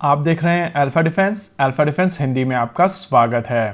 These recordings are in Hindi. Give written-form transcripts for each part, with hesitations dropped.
आप देख रहे हैं अल्फा डिफेंस हिंदी में आपका स्वागत है।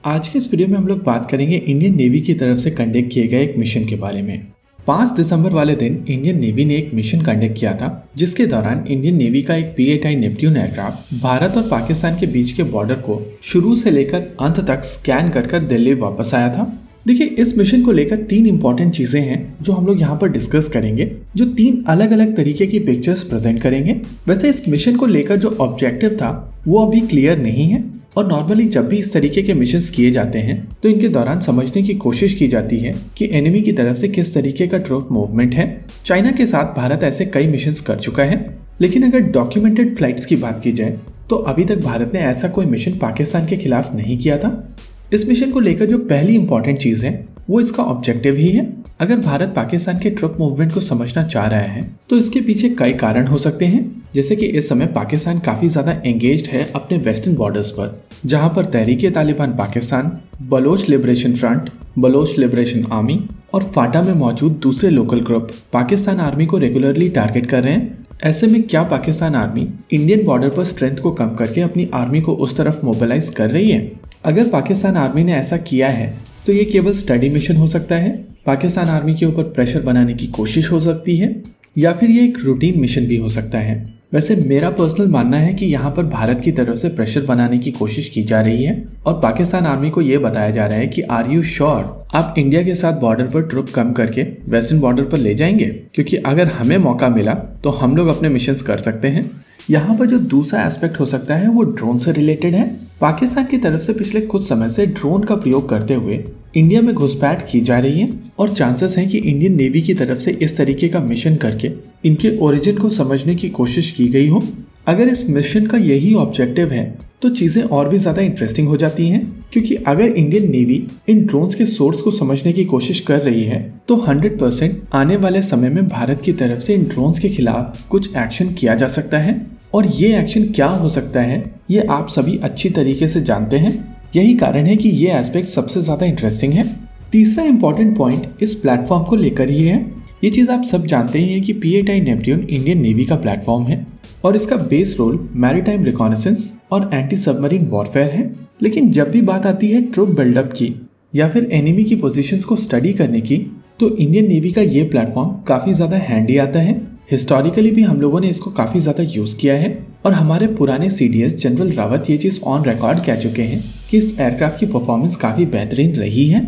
आज के इस वीडियो में हम लोग बात करेंगे इंडियन नेवी की तरफ से कंडक्ट किए गए एक मिशन के बारे में। 5 दिसंबर वाले दिन इंडियन नेवी ने एक मिशन कंडक्ट किया था, जिसके दौरान इंडियन नेवी का एक P-8I नेपट्यून एयरक्राफ्ट भारत और पाकिस्तान के बीच के बॉर्डर को शुरू से लेकर अंत तक स्कैन कर दिल्ली वापस आया था। देखिए, इस मिशन को लेकर 3 इंपॉर्टेंट चीजें हैं जो हम लोग यहाँ पर डिस्कस करेंगे, जो 3 अलग अलग तरीके की पिक्चर्स प्रेजेंट करेंगे। वैसे इस मिशन को लेकर जो ऑब्जेक्टिव था वो अभी क्लियर नहीं है, और नॉर्मली जब भी इस तरीके के मिशंस किए जाते हैं तो इनके दौरान समझने की कोशिश की जाती है कि एनिमी की तरफ से किस तरीके का ट्रूप मूवमेंट है। चाइना के साथ भारत ऐसे कई मिशंस कर चुका है, लेकिन अगर डॉक्यूमेंटेड फ्लाइट्स की बात की जाए तो अभी तक भारत ने ऐसा कोई मिशन पाकिस्तान के खिलाफ नहीं किया था। इस मिशन को लेकर जो पहली इंपॉर्टेंट चीज है वो इसका ऑब्जेक्टिव ही है। अगर भारत पाकिस्तान के ट्रुप मूवमेंट को समझना चाह रहा है तो इसके पीछे कई कारण हो सकते हैं, जैसे कि इस समय पाकिस्तान काफी ज्यादा एंगेज्ड है अपने वेस्टर्न बॉर्डर्स पर, जहां पर Tehrik-e-Taliban Pakistan, Baloch liberation front, Baloch liberation army और फाटा में मौजूद दूसरे लोकल ग्रुप पाकिस्तान आर्मी को रेगुलरली टारगेट कर रहे हैं। ऐसे में क्या पाकिस्तान आर्मी इंडियन बॉर्डर पर स्ट्रेंथ को कम करके अपनी आर्मी को उस तरफ मोबिलाइज कर रही है? अगर पाकिस्तान आर्मी ने ऐसा किया है तो ये केवल स्टडी मिशन हो सकता है, पाकिस्तान आर्मी के ऊपर प्रेशर बनाने की कोशिश हो सकती है, या फिर ये एक रूटीन मिशन भी हो सकता है। वैसे मेरा पर्सनल मानना है कि यहाँ पर भारत की तरफ से प्रेशर बनाने की कोशिश की जा रही है और पाकिस्तान आर्मी को ये बताया जा रहा है कि आर यू श्योर आप इंडिया के साथ बॉर्डर पर ट्रुप कम करके वेस्टर्न बॉर्डर पर ले जाएंगे, क्योंकि अगर हमें मौका मिला तो हम लोग अपने मिशंस कर सकते हैं। यहाँ पर जो दूसरा एस्पेक्ट हो सकता है वो ड्रोन से रिलेटेड है। पाकिस्तान की तरफ से पिछले कुछ समय से ड्रोन का प्रयोग करते हुए इंडिया में घुसपैठ की जा रही है, और चांसेस हैं कि इंडियन नेवी की तरफ से इस तरीके का मिशन करके इनके ओरिजिन को समझने की कोशिश की गई हो। अगर इस मिशन का यही ऑब्जेक्टिव है तो चीजें और भी ज्यादा इंटरेस्टिंग हो जाती हैं, क्योंकि अगर इंडियन नेवी इन ड्रोन्स के सोर्स को समझने की कोशिश कर रही है तो 100% आने वाले समय में भारत की तरफ से इन ड्रोन्स के खिलाफ कुछ एक्शन किया जा सकता है। और ये एक्शन क्या हो सकता है ये आप सभी अच्छी तरीके से जानते हैं, यही कारण है कि ये एस्पेक्ट सबसे ज्यादा इंटरेस्टिंग है। तीसरा इंपॉर्टेंट पॉइंट इस प्लेटफॉर्म को लेकर ही है। ये चीज आप सब जानते ही हैं कि P-8I नेपट्यून इंडियन नेवी का प्लेटफॉर्म है और इसका बेस रोल मैरीटाइम रिकॉनेसेंस और एंटी सबमरीन वॉरफेयर है। लेकिन जब भी बात आती है ट्रुप बिल्डअप की या फिर एनिमी की पोजीशंस को स्टडी करने की, तो इंडियन नेवी का ये प्लेटफॉर्म काफी ज्यादा हैंडी आता है। हिस्टोरिकली भी हम लोगों ने इसको काफी ज्यादा यूज किया है, और हमारे पुराने CDS जनरल रावत ये चीज ऑन रिकॉर्ड कह चुके हैं कि इस एयरक्राफ्ट की परफॉर्मेंस काफी बेहतरीन रही है।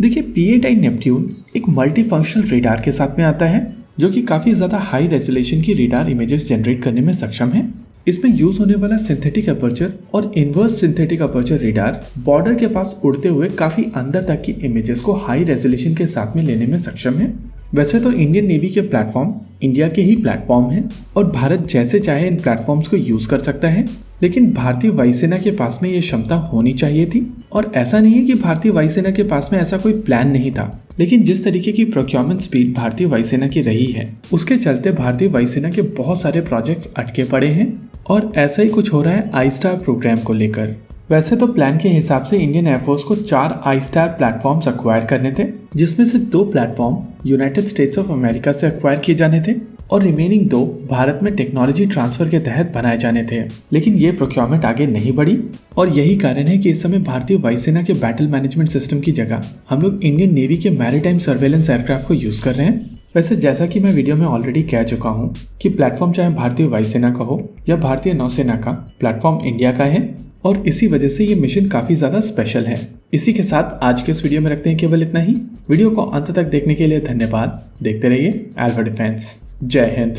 देखिए, P-8I नेपट्यून एक मल्टी फंक्शनल रेडार के साथ में आता है, जो कि काफी ज्यादा हाई रेजोल्यूशन की रेडार इमेजेस जनरेट करने में सक्षम है। इसमें यूज होने वाला सिंथेटिक अपर्चर और inverse synthetic aperture radar border के पास उड़ते हुए काफी अंदर तक की इमेजेस को हाई रेजोल्यूशन के साथ में लेने में सक्षम है। वैसे तो इंडियन नेवी के प्लेटफॉर्म इंडिया के ही प्लेटफॉर्म हैं और भारत जैसे चाहे इन प्लेटफॉर्म्स को यूज कर सकता है, लेकिन भारतीय वायुसेना के पास में ये क्षमता होनी चाहिए थी। और ऐसा नहीं है कि भारतीय वायुसेना के पास में ऐसा कोई प्लान नहीं था, लेकिन जिस तरीके की प्रोक्योरमेंट स्पीड भारतीय वायुसेना की रही है उसके चलते भारतीय वायुसेना के बहुत सारे प्रोजेक्ट्स अटके पड़े हैं, और ऐसा ही कुछ हो रहा है आई-स्टार प्रोग्राम को लेकर। वैसे तो प्लान के हिसाब से इंडियन एयरफोर्स को 4 आई-स्टार प्लेटफॉर्म्स अक्वायर करने थे, जिसमें से 2 platform United states of America से अक्वायर किए जाने थे और रिमेनिंग 2 भारत में टेक्नोलॉजी ट्रांसफर के तहत बनाए जाने थे। लेकिन ये प्रोक्योरमेंट आगे नहीं बढ़ी, और यही कारण है कि इस समय भारतीय वायुसेना के बैटल मैनेजमेंट सिस्टम की जगह हम लोग इंडियन नेवी के मैरीटाइम सर्वेलेंस एयरक्राफ्ट को यूज कर रहे हैं। वैसे जैसा कि मैं वीडियो में ऑलरेडी कह चुका हूँ कि प्लेटफॉर्म चाहे भारतीय वायुसेना का हो या भारतीय नौसेना का, प्लेटफॉर्म इंडिया का है, और इसी वजह से ये मिशन काफी ज्यादा स्पेशल है। इसी के साथ आज के इस वीडियो में रखते हैं केवल इतना ही। वीडियो को अंत तक देखने के लिए धन्यवाद। देखते रहिए अल्फा डिफेंस। जय हिंद।